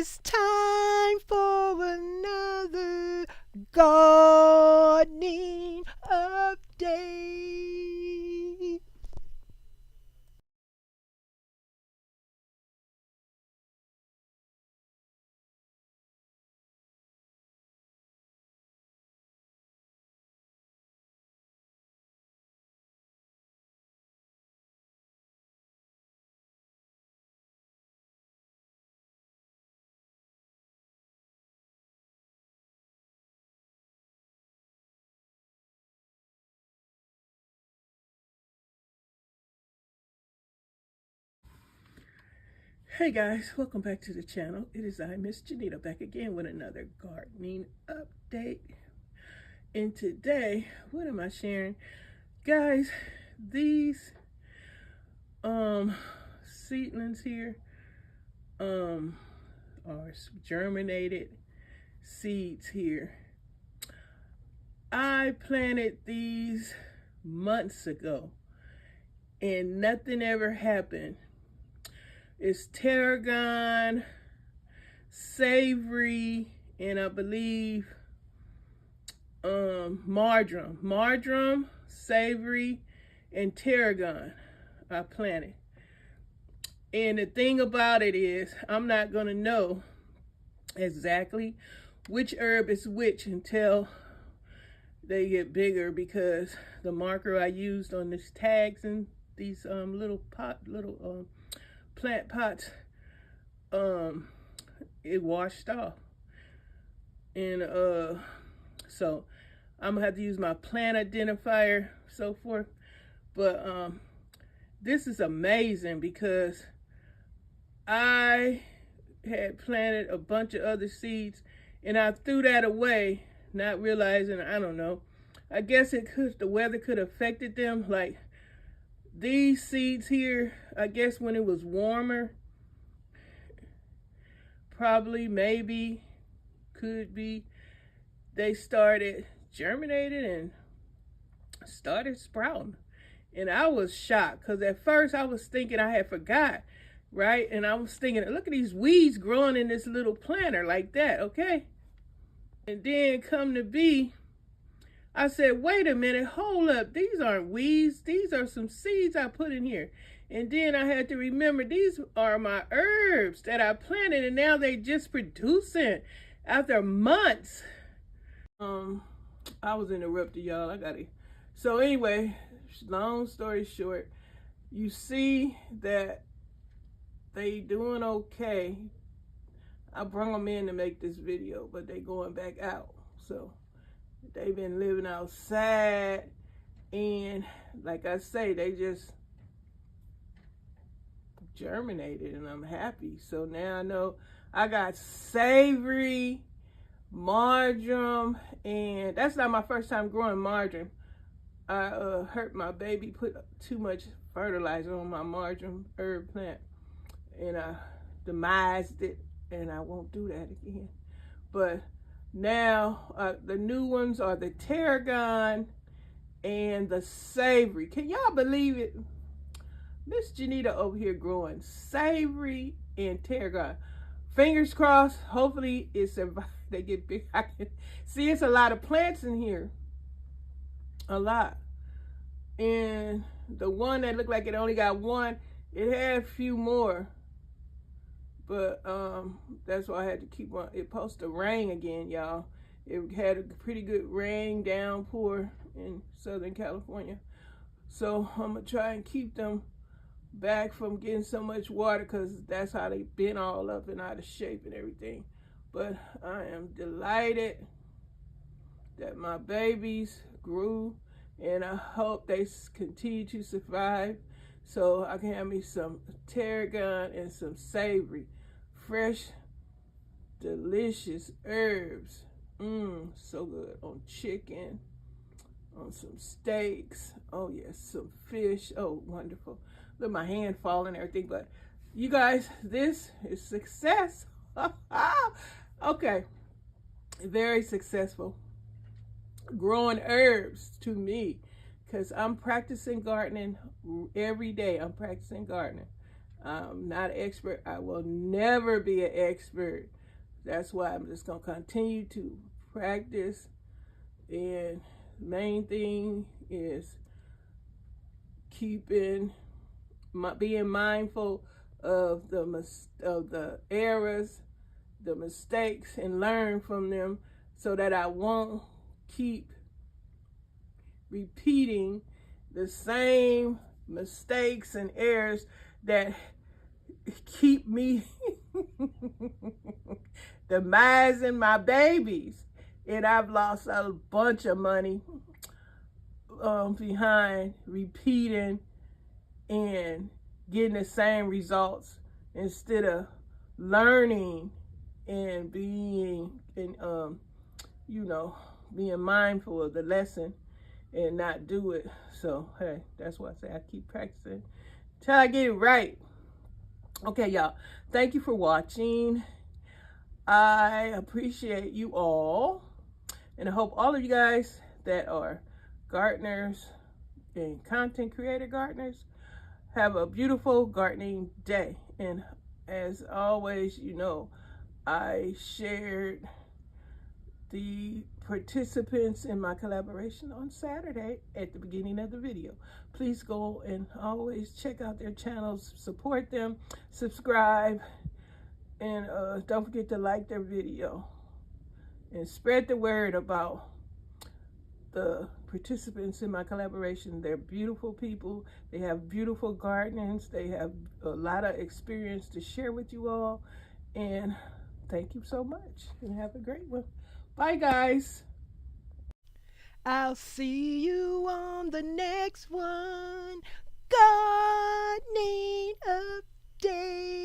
It's time for another gardening update. Hey guys, welcome back to the channel. It is I, Miss Janita, back again with another gardening update. And today, what am I sharing? Guys, these seedlings here are germinated seeds here. I planted these months ago and nothing ever happened. It's tarragon, savory, and I believe marjoram, savory, and tarragon I planted. And the thing about it is, I'm not gonna know exactly which herb is which until they get bigger, because the marker I used on these tags and these little plant pots, it washed off. And so I'm gonna have to use my plant identifier, so forth. But this is amazing because I had planted a bunch of other seeds and I threw that away, not realizing, I don't know, I guess the weather could have affected them. Like these seeds here, I guess when it was warmer, probably, maybe, could be, they started germinating and started sprouting. And I was shocked because at first I was thinking I had forgot, right? And I was thinking, look at these weeds growing in this little planter like that, okay? And then come to be, I said, wait a minute, hold up. These aren't weeds. These are some seeds I put in here. And then I had to remember, these are my herbs that I planted, and now they just producing after months. I was interrupted, y'all. So anyway, long story short, you see that they doing okay. I brought them in to make this video, but they going back out. So they've been living outside, and like I say, they just germinated, and I'm happy. So now I know I got savory, marjoram, and that's not my first time growing marjoram. I hurt my baby, put too much fertilizer on my marjoram herb plant, and I demised it, and I won't do that again. But now the new ones are the tarragon and the savory. Can y'all believe it? Miss Janita over here growing savory and tarragon. Fingers crossed, hopefully they get big. I can see it's a lot of plants in here. A lot. And the one that looked like it only got one, it had a few more. But that's why I had to keep on. It supposed to rain again, y'all. It had a pretty good rain downpour in Southern California. So I'm gonna try and keep them back from getting so much water, because that's how they've been all up and out of shape and everything. But I am delighted that my babies grew, and I hope they continue to survive so I can have me some tarragon and some savory, fresh, delicious herbs. So good on chicken, on some steaks. Oh yes, some fish. Oh, wonderful. Look, my hand falling and everything. But you guys, this is success. Okay, very successful growing herbs to me, because I'm practicing gardening every day. I'm practicing gardening. I'm not an expert. I will never be an expert. That's why I'm just going to continue to practice. And the main thing is being mindful of the errors, the mistakes, and learn from them, so that I won't keep repeating the same mistakes and errors that keep me demising my babies. And I've lost a bunch of money behind repeating and getting the same results instead of learning and being being mindful of the lesson and not do it. So hey, that's why I say I keep practicing till I get it right. Okay, y'all, thank you for watching. I appreciate you all, and I hope all of you guys that are gardeners and content creator gardeners have a beautiful gardening day. And as always, I shared the participants in my collaboration on Saturday at the beginning of the video. Please go and always check out their channels, support them, subscribe, and don't forget to like their video and spread the word about the participants in my collaboration. They're beautiful people. They have beautiful gardens. They have a lot of experience to share with you all. And thank you so much, and have a great one. Bye, guys. I'll see you on the next one. Gardening update.